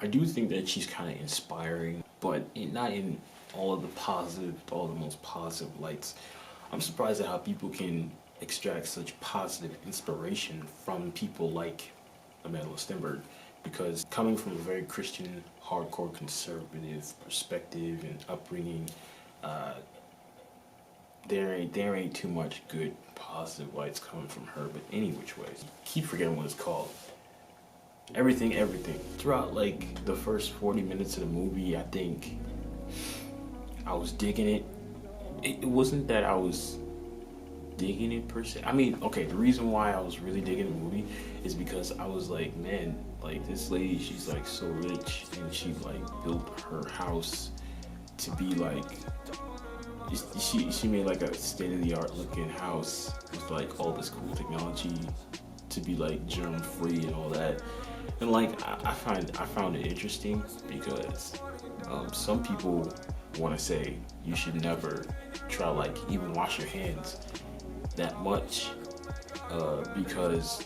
I do think that she's kind of inspiring, but not in all the most positive lights. I'm surprised at how people can extract such positive inspiration from people like Amanda Stenberg, because coming from a very Christian, hardcore conservative perspective and upbringing, uh, there ain't too much good positive lights coming from her. But any which ways, keep forgetting what it's called. Everything. Throughout like the first 40 minutes of the movie, I think I was digging it. It wasn't that I was digging it per se. I mean, okay, the reason why I was really digging the movie is because I was like, man, like this lady, she's like so rich, and she like built her house to be like, she made like a state of the art looking house with like all this cool technology to be like germ free and all that. And like I found it interesting because some people want to say you should never try like even wash your hands that much because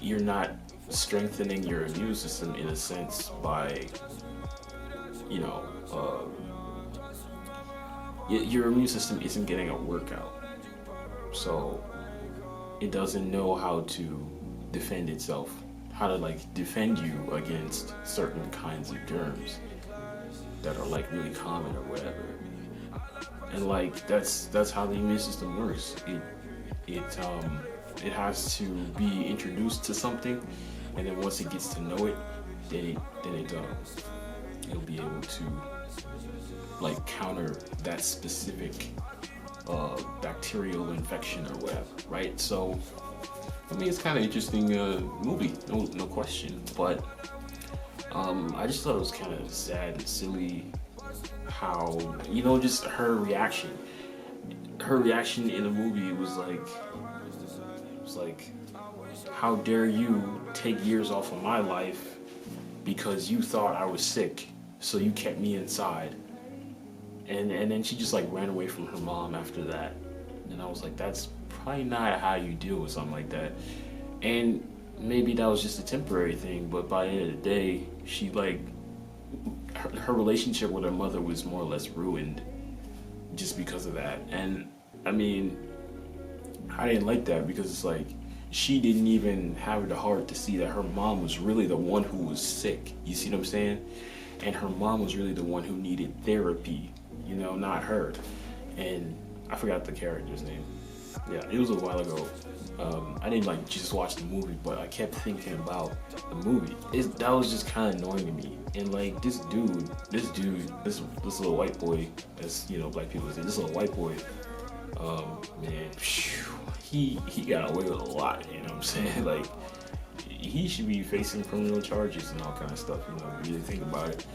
you're not strengthening your immune system in a sense by you know your immune system isn't getting a workout, so it doesn't know how to defend itself, how to like defend you against certain kinds of germs that are like really common or whatever. And like that's how the immune system works. It has to be introduced to something, and then once it gets to know it, it'll be able to like counter that specific bacterial infection or whatever, right? So I mean, it's kind of interesting movie, no question. But I just thought it was kind of sad and silly how just her reaction. Her reaction in the movie was like, how dare you take years off of my life because you thought I was sick, so you kept me inside. And then she just like ran away from her mom after that. And I was like, that's probably not how you deal with something like that. And maybe that was just a temporary thing, but by the end of the day, she like her relationship with her mother was more or less ruined just because of that. And I mean, I didn't like that because it's like she didn't even have the heart to see that her mom was really the one who was sick. You see what I'm saying? And her mom was really the one who needed therapy, not her. And I forgot the character's name. Yeah, it was a while ago. I didn't like just watch the movie, but I kept thinking about the movie. That was just kind of annoying to me. And like this little white boy, as black people say, this little white boy, man, he got away with a lot. You know what I'm saying? Like he should be facing criminal charges and all kind of stuff. You really think about it,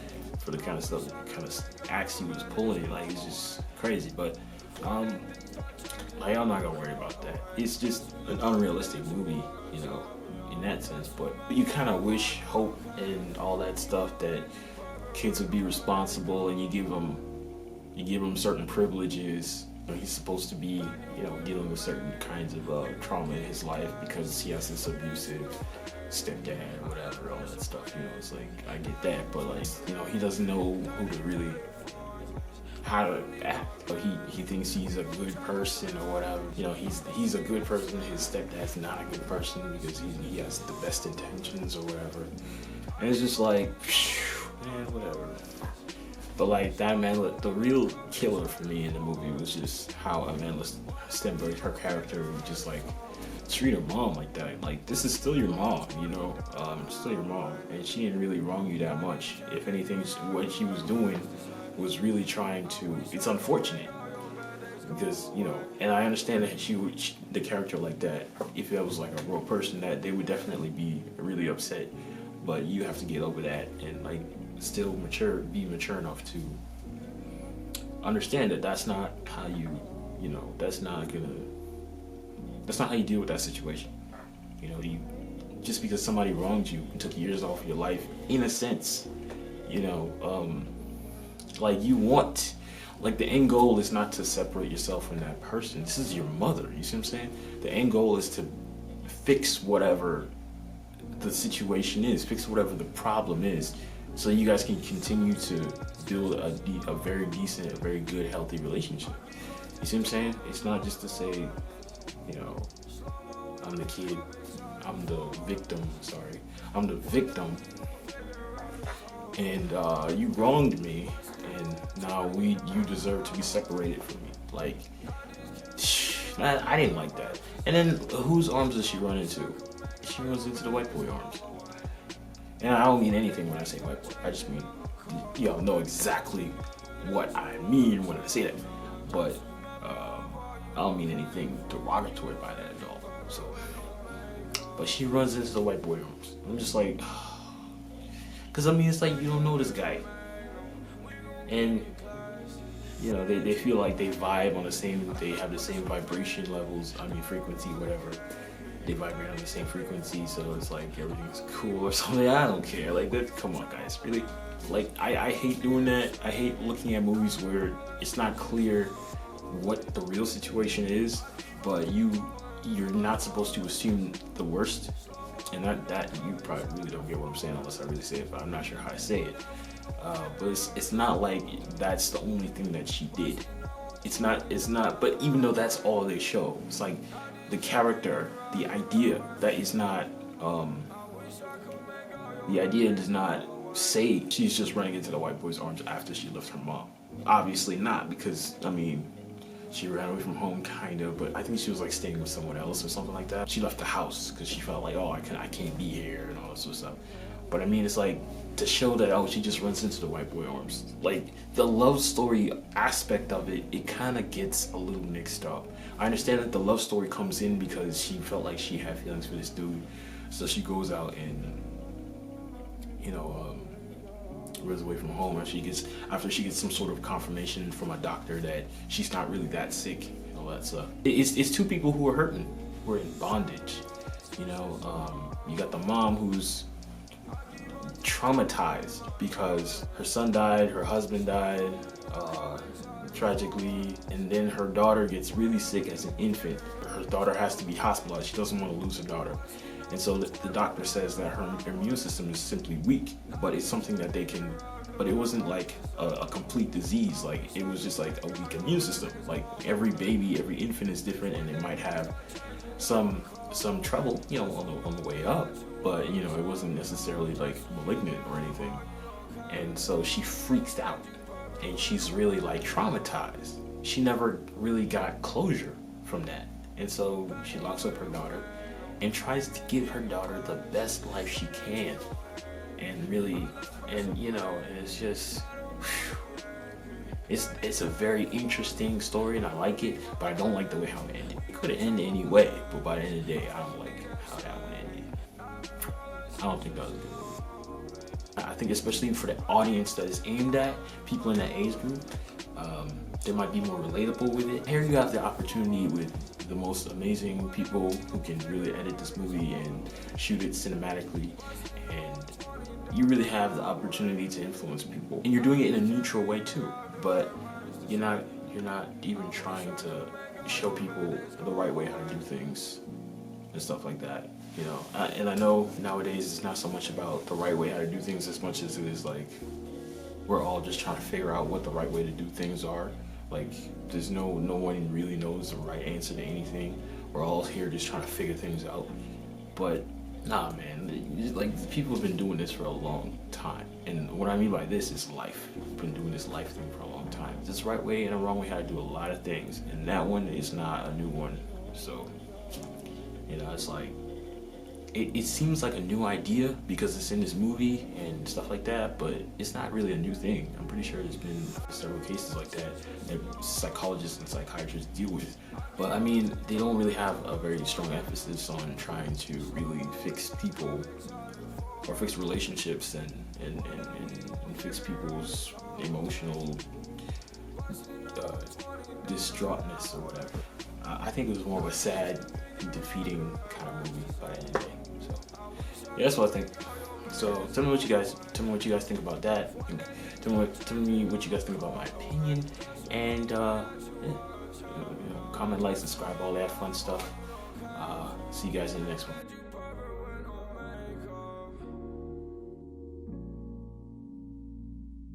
for the kind of stuff, kind of acts he was pulling. Like it's just crazy. But like I'm not gonna worry about that. It's just an unrealistic movie, in that sense. But you kind of wish, hope, and all that stuff that kids would be responsible, and you give them certain privileges. He's supposed to be, dealing with certain kinds of trauma in his life because he has this abusive stepdad or whatever, all that stuff. It's like I get that, but like, he doesn't know who to really how to act, but he thinks he's a good person or whatever. He's a good person. His stepdad's not a good person because he has the best intentions or whatever. And it's just like, man, whatever. But like that the real killer for me in the movie was just how Amanda Stenberg, her character, would just like treat her mom like that. Like, this is still your mom, still your mom, and she didn't really wrong you that much. If anything, what she was doing was really trying to. It's unfortunate because and I understand that the character like that, if that was like a real person, that they would definitely be really upset. But you have to get over that and like still be mature enough to understand that that's not how you, that's not how you deal with that situation. You just because somebody wronged you and took years off your life, in a sense, like you want, like the end goal is not to separate yourself from that person. This is your mother. You see what I'm saying? The end goal is to fix whatever the situation is, fix whatever the problem is so you guys can continue to build a very decent, a very good, healthy relationship. You see what I'm saying? It's not just to say, you know, I'm the kid, I'm the victim, I'm the victim, and you wronged me, and now you deserve to be separated from me. Like, I didn't like that. And then whose arms does she run into? She runs into the white boy arms. And I don't mean anything when I say white boy. I just mean, y'all know exactly what I mean when I say that. But I don't mean anything derogatory by that at all. So, but she runs into the white boy arms. I'm just like, because I mean, it's like you don't know this guy. And, you know, they feel like they vibe on the same, they have the same vibration levels, frequency, whatever. They vibrate on the same frequency, so it's like everything's cool or something. I don't care. Like, that, come on, guys. Really, like, I hate doing that. I hate looking at movies where it's not clear what the real situation is, but you're not supposed to assume the worst. And that you probably really don't get what I'm saying unless I really say it, but I'm not sure how I say it. But it's not like that's the only thing that she did. It's not, but even though that's all they show, it's like the character, the idea that is not, the idea does not say she's just running into the white boy's arms after she left her mom. Obviously not, because, she ran away from home, kind of, but I think she was like staying with someone else or something like that. She left the house because she felt like, oh, I can't be here and all this sort of stuff. But it's like, to show that, oh, she just runs into the white boy arms. Like, the love story aspect of it, it kind of gets a little mixed up. I understand that the love story comes in because she felt like she had feelings for this dude. So she goes out and, runs away from home after she gets some sort of confirmation from a doctor that she's not really that sick and all that stuff. It's two people who are hurting, who are in bondage. You got the mom who's traumatized because her son died, her husband died, tragically, and then her daughter gets really sick as an infant. Her daughter has to be hospitalized. She doesn't want to lose her daughter. And so the doctor says that her immune system is simply weak, but it's something that but it wasn't like a complete disease. Like, it was just like a weak immune system. Like, every baby, every infant is different, and they might have some trouble, on the way up, but it wasn't necessarily like malignant or anything. And so she freaks out, and she's really like traumatized. She never really got closure from that, and so she locks up her daughter and tries to give her daughter the best life she can, and really, and it's just, it's a very interesting story, and I like it, but I don't like the way how it ended. It could have ended any way, but by the end of the day, I don't like how that one ended. I don't think that was a good movie. I think especially for the audience that is aimed at, people in that age group, they might be more relatable with it. Here you have the opportunity with the most amazing people who can really edit this movie and shoot it cinematically, and you really have the opportunity to influence people. And you're doing it in a neutral way too, but you're not even trying to show people the right way how to do things and stuff like that. And I know nowadays it's not so much about the right way how to do things as much as it is like we're all just trying to figure out what the right way to do things are. Like, there's no one really knows the right answer to anything. We're all here just trying to figure things out. But nah, man, like, people have been doing this for a long time. And what I mean by this is life. We've been doing this life thing for a long time. There's a right way and a wrong way how to do a lot of things. And that one is not a new one. So, it's like, it seems like a new idea because it's in this movie and stuff like that, but it's not really a new thing. I'm pretty sure there's been several cases like that psychologists and psychiatrists deal with. But they don't really have a very strong emphasis on trying to really fix people or fix relationships and fix people's emotional distraughtness or whatever. I think it was more of a sad, defeating kind of movie by the end of the day. So yeah, that's what I think. So tell me what you guys think about that. Tell me what you guys think about my opinion, and comment, like, subscribe, all that fun stuff. See you guys in the next one.